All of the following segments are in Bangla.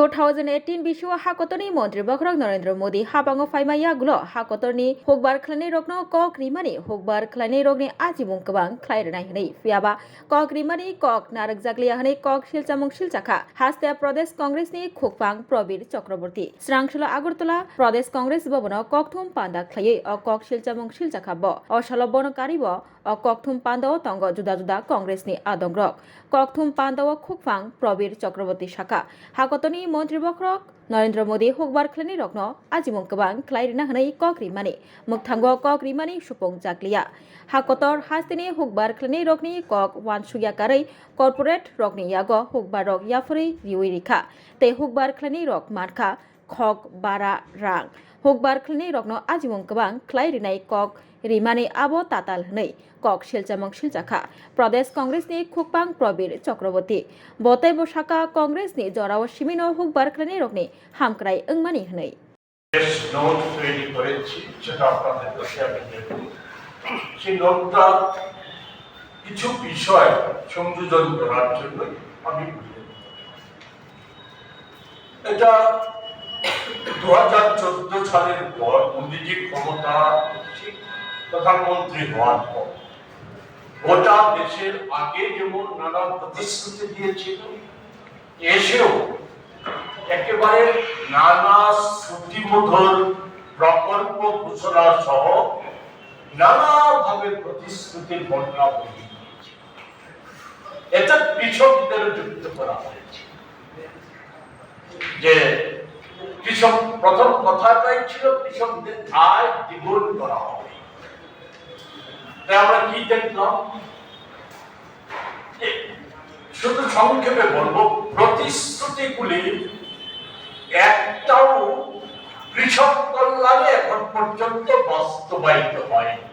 2018 বিশ্ব হাকতনি মন্ত্রী বখরক নরেন্দ্র মোদী হাবাঙ্গ ফাইমাইয়া গুলো হাকতনি হকবার খ্লানি রগ্ন কক রিমানি হকবার খ্লানি রগনি আজিমুং কবাং খ্লাইরনাই হनै ফিয়াবা কক রিমানি কক নারক জাগলিয়া হनै কক শিলচামুং শিলচাखा হাস্তে প্রদেশ কংগ্রেসনি খুকপাং প্রবীর চক্রবর্তী শ্রাংশলা আগরতলা প্রদেশ কংগ্রেস ভবন ককথুম পান্দা খ্লাयै অ কক শিলচামুং শিলচাखा ব অশাল বনকারি ব অ ককথুম পান্দাও তঙ্গ জুদা জুদা কংগ্রেসনি আদংরক ককথুম পান্দাও খুকপাং প্রবীর চক্রবর্তী শাখা হাকতনি মন্ত্রী বখরক নরেন্দ্র মোদী হকবার খ্লানি রগ্ন আজিমুং কবাং খ্লাইরনা হनै কক রিমানি মুখথাंग কক রিমানি সুপং জাগলিয়া হাকতর হাস্তিনি হকবার খ্লানি রগনি কক ওয়ান সুয়া কাरै কর্পোরেট রগনি ইয়াগ হকবার রগ ইয়াফরি রিউই রিখা তে হকবার খ্লানি রগ মানখা খক বারা রাং হকবার খ্লানি রগ্ন আজিমুং কবাং খ্লাইরিনাই কক রিমানি আবো তাতাল হनै কক শিলচামুং শিলচাखा প্রদেশ কংগ্রেসনি খুকপাং প্রবীর চক্রবর্তী বতাই বসাকা কংগ্রেসনি জরাও সিমিনো হকবার খ্লানি রগনি হামক্রাই ওংমানি হनै নোট তৈরি করেছি সেটা আপনাদের কাছে আমি দেব সেই নোটটা কিছু বিষয় সংযোজন করার জন্য আমি এটা 2014 সালের পর মোদীজি ক্ষমতা প্রধানমন্ত্রী হওয়ার পর গোটা দেশের আগে যেমন নানা প্রতিশ্রুতি দিয়েছিল এসেও একেবারে নানা শ্রুতিমধুর প্রকল্প ঘোষণা সহ নানাভাবে প্রতিশ্রুতির বন্যা বয়ে গিয়েছে। এটা কৃষকদের যুক্ত করা হয়েছে যে কৃষক প্রথম কথাটাই ছিল কৃষকদের আয় দ্বিগুণ করা হবে। তাই আমরা কি দেখলাম, শুধু সংক্ষেপে বলবো, প্রতিশ্রুতিগুলি একটাও কৃষক কল্যাণে এখন পর্যন্ত বাস্তবায়িত হয়নি।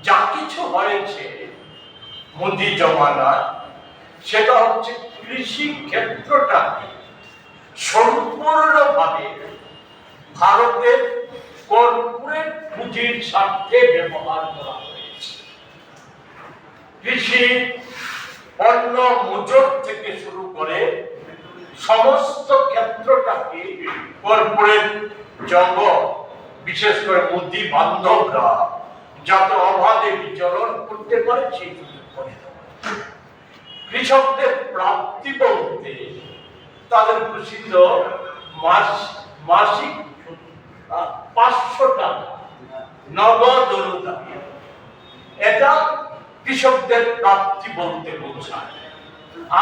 যা কিছু হয়েছে মোদী জমানায় সেটা হচ্ছে কৃষি ক্ষেত্রটাকে সম্পূর্ণভাবে ভারতের কর্পোরেট পুঁজির স্বার্থে ব্যবহার করা হয়েছে। কৃষি পণ্য মজুত থেকে শুরু করে সমস্ত ক্ষেত্রটাকে কর্পোরেট জগৎ, বিশেষ করে মোদী বান্ধবরা যাতে অবাধে বিচরণ করতে পারে সেই সুযোগ করে দেওয়া। কৃষকদের প্রাপ্তি বলতে তাদের প্রসিদ্ধ মাসিক 500 টাকা নগদ অনুদান, এটা কৃষকদের প্রাপ্তি বলতে বোঝায়।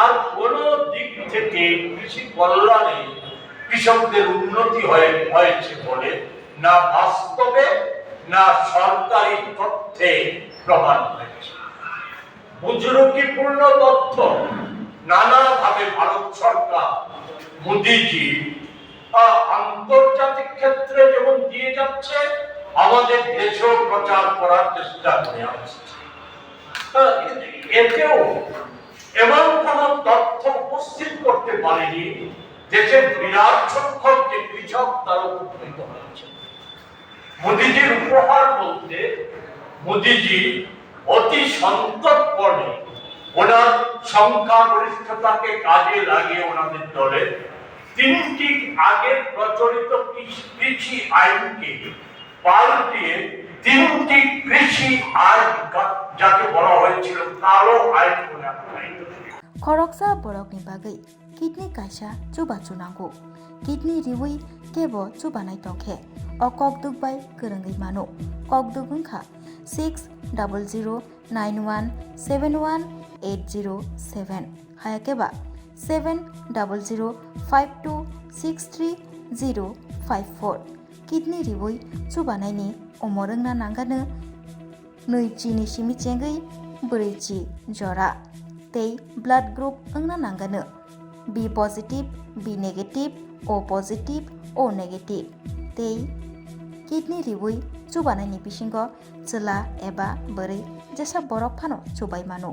আর কোন দিক থেকে কৃষি কল্যাণে কৃষকদের উন্নতি হয়েছে বলে না বাস্তবে না সরকারি তথ্যে প্রমাণ হয়েছে। বুজরুকিপূর্ণ তথ্য নানাভাবে ভারত সরকার মোদীজি আন্তর্জাতিক ক্ষেত্রে যেমন দিয়ে যাচ্ছে, আমাদের দেশেও প্রচার করার চেষ্টা করে আসছে। এতেও এমন কোন তথ্য উপস্থিত করতে পারেনি দেশের বিরাট সংখ্যক যে কৃষক তারা উপকৃত হয়েছে। মোদীজির উপহার বলতে মোদীজি অতি সন্তর্পণে ওনার সংখ্যাগরিষ্ঠতাকে কাজে লাগিয়ে ওনাদের দলে 3টি আগে প্রচলিত কৃষি আইনকে পাল্টিয়ে 3টি কৃষি আইন, যাকে বলা হয়েছিল কালো আইন বলে खरकसा बरकनि बागै किडनी कायसा चुबा चुनांगौ किडनी रिवै केबो चुबानाय तंखे अ ककदुगबाय गोरोङै मानो ककदुग ओंखा 600091718007 हायाकेबा 7005263054 किडनी रिवै चुबानायनि अमरोंना नांगानो नैजिनि सिमिचेंगै ब्रैजि जरा तै ब्लाड ग्रुप ओंना नांगानो B positive B negative O positive O negative तै किडनी रिवै चुबानायनि बिसिंग चला एबा बोरै जेसा बरफ फानो चुबाय मानो।